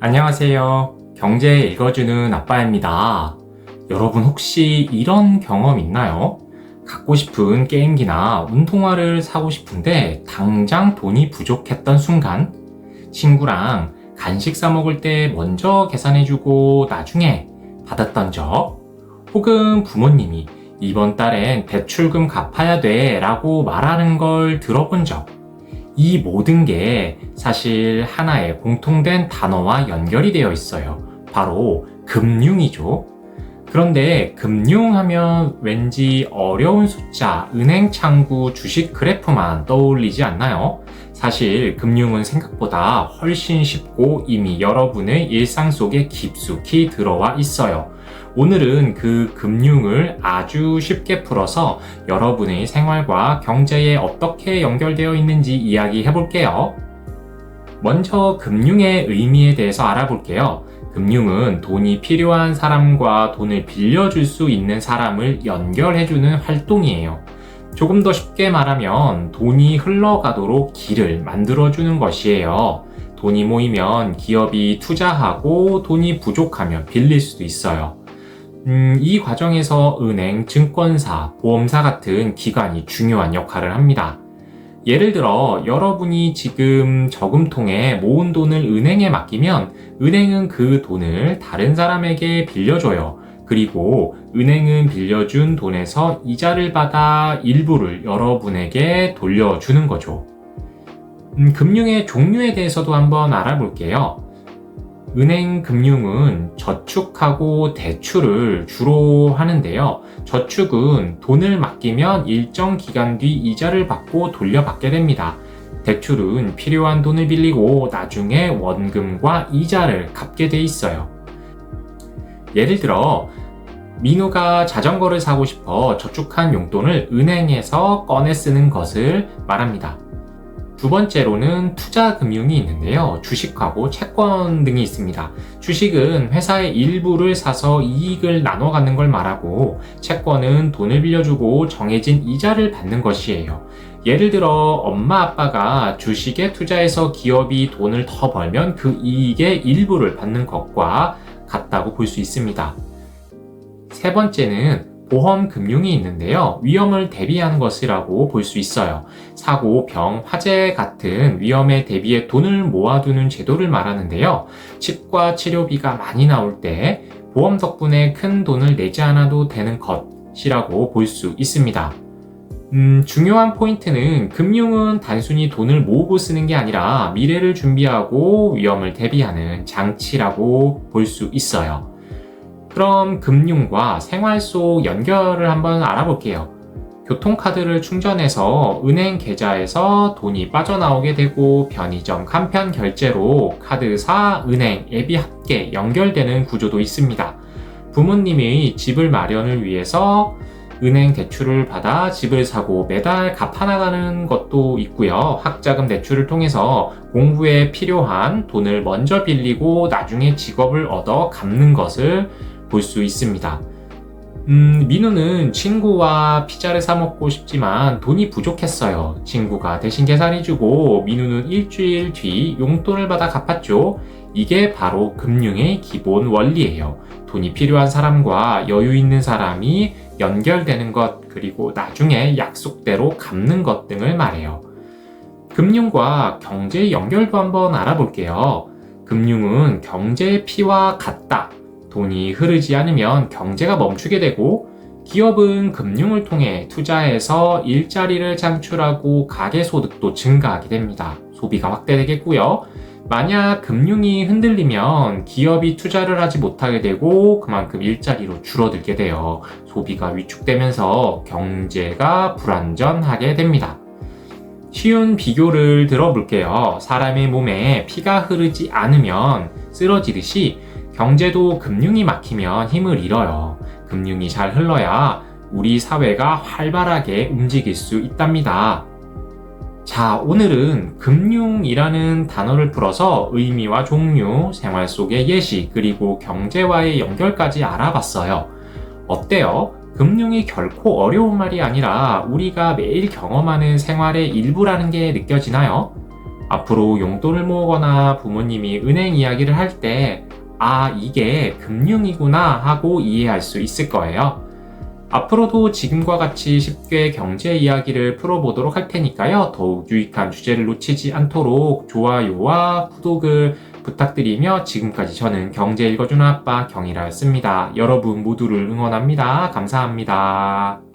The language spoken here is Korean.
안녕하세요. 경제 읽어주는 아빠입니다. 여러분 혹시 이런 경험 있나요? 갖고 싶은 게임기나 운동화를 사고 싶은데 당장 돈이 부족했던 순간 친구랑 간식 사 먹을 때 먼저 계산해주고 나중에 받았던 적, 혹은 부모님이 이번 달엔 대출금 갚아야 돼 라고 말하는 걸 들어본 적, 이 모든 게 사실 하나의 공통된 단어와 연결이 되어 있어요. 바로 금융이죠. 그런데 금융하면 왠지 어려운 숫자, 은행 창구, 주식 그래프만 떠올리지 않나요? 사실 금융은 생각보다 훨씬 쉽고 이미 여러분의 일상 속에 깊숙이 들어와 있어요. 오늘은 그 금융을 아주 쉽게 풀어서 여러분의 생활과 경제에 어떻게 연결되어 있는지 이야기해 볼게요. 먼저 금융의 의미에 대해서 알아볼게요. 금융은 돈이 필요한 사람과 돈을 빌려줄 수 있는 사람을 연결해주는 활동이에요. 조금 더 쉽게 말하면 돈이 흘러가도록 길을 만들어주는 것이에요. 돈이 모이면 기업이 투자하고 돈이 부족하면 빌릴 수도 있어요. 이 과정에서 은행, 증권사, 보험사 같은 기관이 중요한 역할을 합니다. 예를 들어 여러분이 지금 저금통에 모은 돈을 은행에 맡기면 은행은 그 돈을 다른 사람에게 빌려줘요. 그리고 은행은 빌려준 돈에서 이자를 받아 일부를 여러분에게 돌려주는 거죠. 금융의 종류에 대해서도 한번 알아볼게요. 은행 금융은 저축하고 대출을 주로 하는데요. 저축은 돈을 맡기면 일정 기간 뒤 이자를 받고 돌려받게 됩니다. 대출은 필요한 돈을 빌리고 나중에 원금과 이자를 갚게 돼 있어요. 예를 들어 민우가 자전거를 사고 싶어 저축한 용돈을 은행에서 꺼내 쓰는 것을 말합니다. 두 번째로는 투자 금융이 있는데요. 주식하고 채권 등이 있습니다. 주식은 회사의 일부를 사서 이익을 나눠 갖는 걸 말하고, 채권은 돈을 빌려주고 정해진 이자를 받는 것이에요. 예를 들어 엄마 아빠가 주식에 투자해서 기업이 돈을 더 벌면 그 이익의 일부를 받는 것과 같다고 볼 수 있습니다. 세 번째는 보험 금융이 있는데요. 위험을 대비하는 것이라고 볼 수 있어요. 사고, 병, 화재 같은 위험에 대비해 돈을 모아두는 제도를 말하는데요. 치과 치료비가 많이 나올 때 보험 덕분에 큰 돈을 내지 않아도 되는 것이라고 볼 수 있습니다. 중요한 포인트는 금융은 단순히 돈을 모으고 쓰는 게 아니라 미래를 준비하고 위험을 대비하는 장치라고 볼 수 있어요. 그럼 금융과 생활 속 연결을 한번 알아볼게요. 교통카드를 충전해서 은행 계좌에서 돈이 빠져나오게 되고, 편의점 간편 결제로 카드사, 은행, 앱이 함께 연결되는 구조도 있습니다. 부모님이 집을 마련을 위해서 은행 대출을 받아 집을 사고 매달 갚아나가는 것도 있고요. 학자금 대출을 통해서 공부에 필요한 돈을 먼저 빌리고 나중에 직업을 얻어 갚는 것을 볼 수 있습니다. 민우는 친구와 피자를 사 먹고 싶지만 돈이 부족했어요. 친구가 대신 계산해주고 민우는 일주일 뒤 용돈을 받아 갚았죠. 이게 바로 금융의 기본 원리예요. 돈이 필요한 사람과 여유 있는 사람이 연결되는 것, 그리고 나중에 약속대로 갚는 것 등을 말해요. 금융과 경제의 연결도 한번 알아볼게요. 금융은 경제의 피와 같다. 돈이 흐르지 않으면 경제가 멈추게 되고, 기업은 금융을 통해 투자해서 일자리를 창출하고 가계소득도 증가하게 됩니다. 소비가 확대되겠고요. 만약 금융이 흔들리면 기업이 투자를 하지 못하게 되고 그만큼 일자리로 줄어들게 돼요. 소비가 위축되면서 경제가 불안전하게 됩니다. 쉬운 비교를 들어볼게요. 사람의 몸에 피가 흐르지 않으면 쓰러지듯이 경제도 금융이 막히면 힘을 잃어요. 금융이 잘 흘러야 우리 사회가 활발하게 움직일 수 있답니다. 자, 오늘은 금융이라는 단어를 풀어서 의미와 종류, 생활 속의 예시, 그리고 경제와의 연결까지 알아봤어요. 어때요? 금융이 결코 어려운 말이 아니라 우리가 매일 경험하는 생활의 일부라는 게 느껴지나요? 앞으로 용돈을 모으거나 부모님이 은행 이야기를 할 때, 아, 이게 금융이구나 하고 이해할 수 있을 거예요. 앞으로도 지금과 같이 쉽게 경제 이야기를 풀어보도록 할 테니까요. 더욱 유익한 주제를 놓치지 않도록 좋아요와 구독을 부탁드리며 지금까지 저는 경제 읽어주는 아빠 경이라였습니다. 여러분 모두를 응원합니다. 감사합니다.